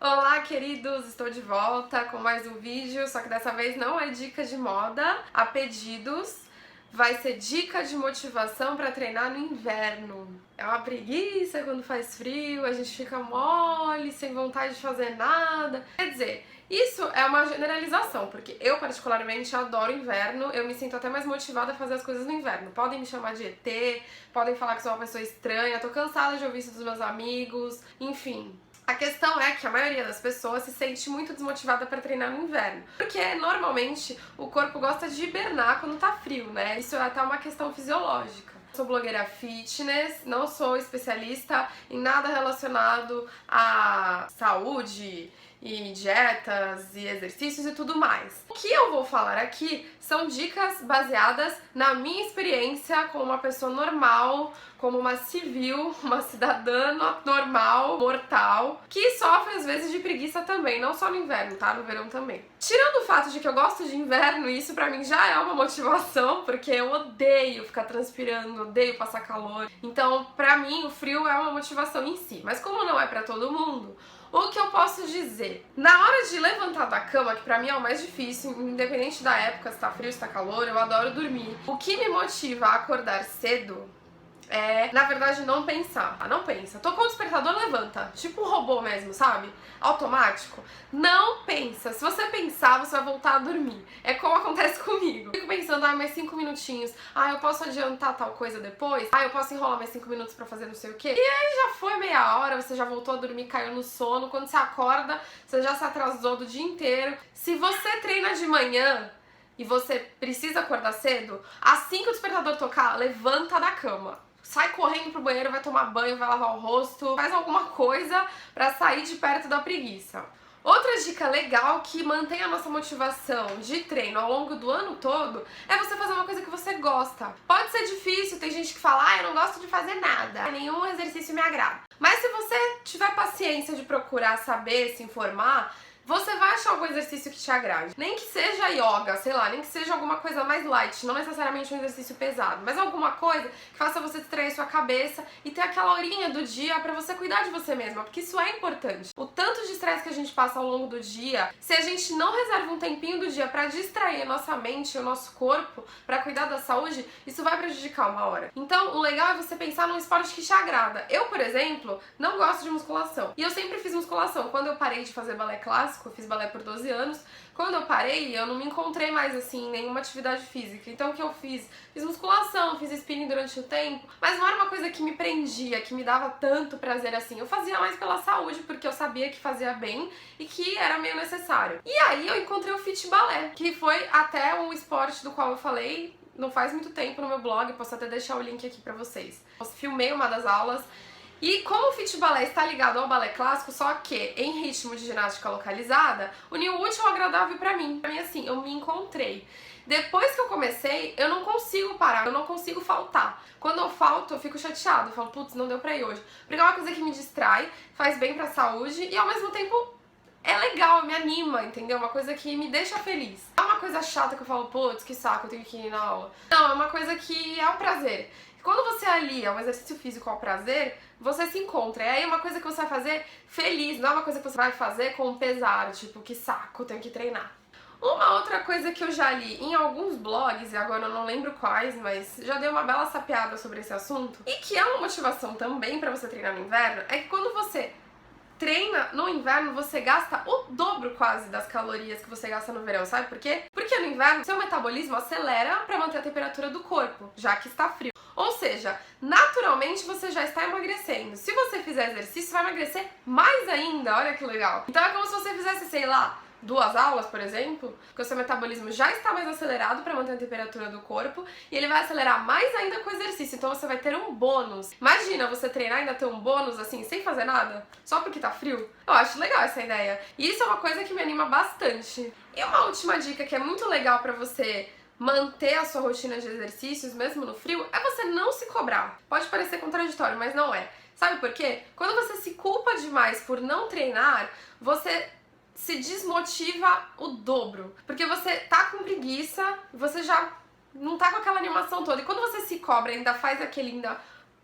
Olá, queridos! Estou de volta com mais um vídeo, só que dessa vez não é dica de moda, a pedidos. Vai ser dica de motivação para treinar no inverno. É uma preguiça quando faz frio, a gente fica mole, sem vontade de fazer nada. Quer dizer, isso é uma generalização, porque eu particularmente adoro inverno, eu me sinto até mais motivada a fazer as coisas no inverno. Podem me chamar de ET, podem falar que sou uma pessoa estranha, tô cansada de ouvir isso dos meus amigos, enfim. A questão é que a maioria das pessoas se sente muito desmotivada para treinar no inverno, porque normalmente o corpo gosta de hibernar quando tá frio, né? Isso é até uma questão fisiológica. Sou blogueira fitness, não sou especialista em nada relacionado à saúde e dietas e exercícios e tudo mais. O que eu vou falar aqui são dicas baseadas na minha experiência como uma pessoa normal, como uma civil, uma cidadã normal, mortal, que sofre às vezes de preguiça também, não só no inverno, tá? No verão também. Tirando o fato de que eu gosto de inverno, isso pra mim já é uma motivação, porque eu odeio ficar transpirando, odeio passar calor. Então, pra mim, o frio é uma motivação em si. Mas como não é pra todo mundo, o que eu posso dizer? Na hora de levantar da cama, que pra mim é o mais difícil, independente da época, se tá frio, se tá calor, eu adoro dormir. O que me motiva a acordar cedo é, na verdade, não pensar. Não pensa. Tocou o despertador, levanta. Tipo um robô mesmo, sabe? Automático. Não pensa. Se você pensar, você vai voltar a dormir. É como acontece comigo. Fico pensando, mais 5 minutinhos. Eu posso adiantar tal coisa depois? Eu posso enrolar mais 5 minutos pra fazer não sei o quê? E aí já foi meia hora, você já voltou a dormir, caiu no sono. Quando você acorda, você já se atrasou do dia inteiro. Se você treina de manhã e você precisa acordar cedo, assim que o despertador tocar, levanta da cama. Sai correndo pro banheiro, vai tomar banho, vai lavar o rosto, faz alguma coisa pra sair de perto da preguiça. Outra dica legal que mantém a nossa motivação de treino ao longo do ano todo é você fazer uma coisa que você gosta. Pode ser difícil, tem gente que fala, eu não gosto de fazer nada, nenhum exercício me agrada. Mas se você tiver paciência de procurar saber, se informar, você vai achar algum exercício que te agrade. Nem que seja yoga, sei lá, nem que seja alguma coisa mais light, não necessariamente um exercício pesado, mas alguma coisa que faça você distrair sua cabeça e ter aquela horinha do dia pra você cuidar de você mesma, porque isso é importante. O tanto de estresse que a gente passa ao longo do dia, se a gente não reserva um tempinho do dia pra distrair a nossa mente e o nosso corpo, pra cuidar da saúde, isso vai prejudicar uma hora. Então, o legal é você pensar num esporte que te agrada. Eu, por exemplo, não gosto de musculação. E eu sempre fiz musculação. Quando eu parei de fazer balé clássico, eu fiz balé por 12 anos. Quando eu parei, eu não me encontrei mais assim em nenhuma atividade física. Então o que eu fiz? Fiz musculação, fiz spinning durante o tempo, mas não era uma coisa que me prendia, que me dava tanto prazer assim. Eu fazia mais pela saúde, porque eu sabia que fazia bem e que era meio necessário. E aí eu encontrei o Fit Balé, que foi até um esporte do qual eu falei não faz muito tempo no meu blog, posso até deixar o link aqui pra vocês. Eu filmei uma das aulas. E como o Fit Balé está ligado ao balé clássico, só que em ritmo de ginástica localizada, uniu o útil ao agradável pra mim. Pra mim, assim, eu me encontrei. Depois que eu comecei, eu não consigo parar, eu não consigo faltar. Quando eu falto, eu fico chateada, eu falo, putz, não deu pra ir hoje. Porque é uma coisa que me distrai, faz bem pra saúde e ao mesmo tempo é legal, me anima, entendeu? Uma coisa que me deixa feliz. É uma coisa chata que eu falo, putz, que saco, eu tenho que ir na aula. Não, é uma coisa que é um prazer. Quando você alia um exercício físico ao prazer, você se encontra. E aí é uma coisa que você vai fazer feliz, não é uma coisa que você vai fazer com pesar, tipo, que saco, tenho que treinar. Uma outra coisa que eu já li em alguns blogs, e agora eu não lembro quais, mas já dei uma bela sapeada sobre esse assunto, e que é uma motivação também pra você treinar no inverno, é que quando você treina no inverno, você gasta o dobro quase das calorias que você gasta no verão, sabe por quê? Porque no inverno, seu metabolismo acelera pra manter a temperatura do corpo, já que está frio. Ou seja, naturalmente você já está emagrecendo. Se você fizer exercício, você vai emagrecer mais ainda, olha que legal. Então é como se você fizesse, sei lá, 2 aulas, por exemplo, porque o seu metabolismo já está mais acelerado para manter a temperatura do corpo e ele vai acelerar mais ainda com o exercício, então você vai ter um bônus. Imagina você treinar e ainda ter um bônus assim, sem fazer nada, só porque tá frio. Eu acho legal essa ideia. E isso é uma coisa que me anima bastante. E uma última dica que é muito legal para você manter a sua rotina de exercícios, mesmo no frio, é você não se cobrar. Pode parecer contraditório, mas não é. Sabe por quê? Quando você se culpa demais por não treinar, você se desmotiva o dobro. Porque você tá com preguiça, você já não tá com aquela animação toda. E quando você se cobra, ainda faz aquele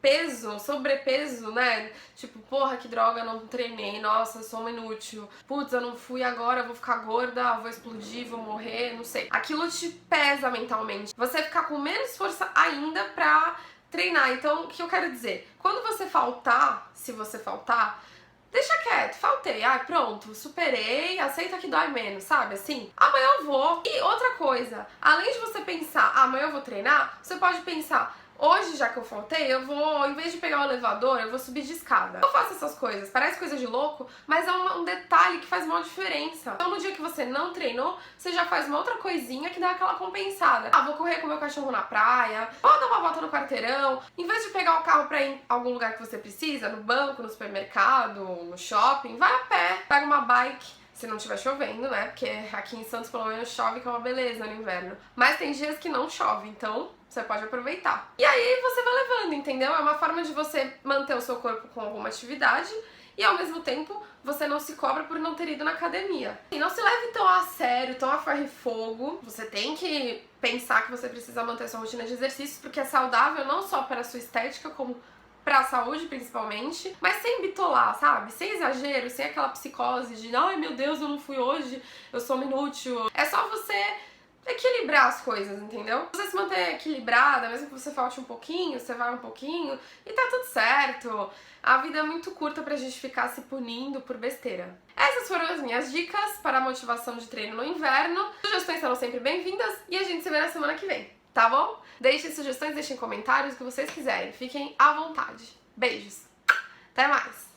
peso, sobrepeso, né? Tipo, porra, que droga, não treinei, nossa, eu sou uma inútil. Putz, eu não fui agora, eu vou ficar gorda, vou explodir, vou morrer, não sei. Aquilo te pesa mentalmente. Você ficar com menos força ainda pra treinar. Então, o que eu quero dizer? Quando você faltar, se você faltar, deixa quieto, faltei, ai pronto, superei, aceita que dói menos, sabe assim? Amanhã eu vou. E outra coisa, além de você pensar, amanhã eu vou treinar, você pode pensar, hoje, já que eu faltei, eu vou, em vez de pegar o elevador, eu vou subir de escada. Eu faço essas coisas, parece coisa de louco, mas é um detalhe que faz uma diferença. Então no dia que você não treinou, você já faz uma outra coisinha que dá aquela compensada. Ah, vou correr com meu cachorro na praia, vou dar uma volta no quarteirão. Em vez de pegar o carro pra ir em algum lugar que você precisa, no banco, no supermercado, no shopping, vai a pé, pega uma bike. Se não estiver chovendo, né? Porque aqui em Santos pelo menos chove, que é uma beleza no inverno. Mas tem dias que não chove, então você pode aproveitar. E aí você vai levando, entendeu? É uma forma de você manter o seu corpo com alguma atividade e ao mesmo tempo você não se cobra por não ter ido na academia. E não se leve tão a sério, tão a ferro e fogo. Você tem que pensar que você precisa manter sua rotina de exercícios porque é saudável não só para a sua estética, como pra saúde principalmente, mas sem bitolar, sabe? Sem exagero, sem aquela psicose de ai meu Deus, eu não fui hoje, eu sou uma inútil. É só você equilibrar as coisas, entendeu? Você se manter equilibrada, mesmo que você falte um pouquinho, você vai um pouquinho e tá tudo certo. A vida é muito curta pra gente ficar se punindo por besteira. Essas foram as minhas dicas para a motivação de treino no inverno. Sugestões serão sempre bem-vindas e a gente se vê na semana que vem. Tá bom? Deixem sugestões, deixem comentários, o que vocês quiserem. Fiquem à vontade. Beijos. Até mais.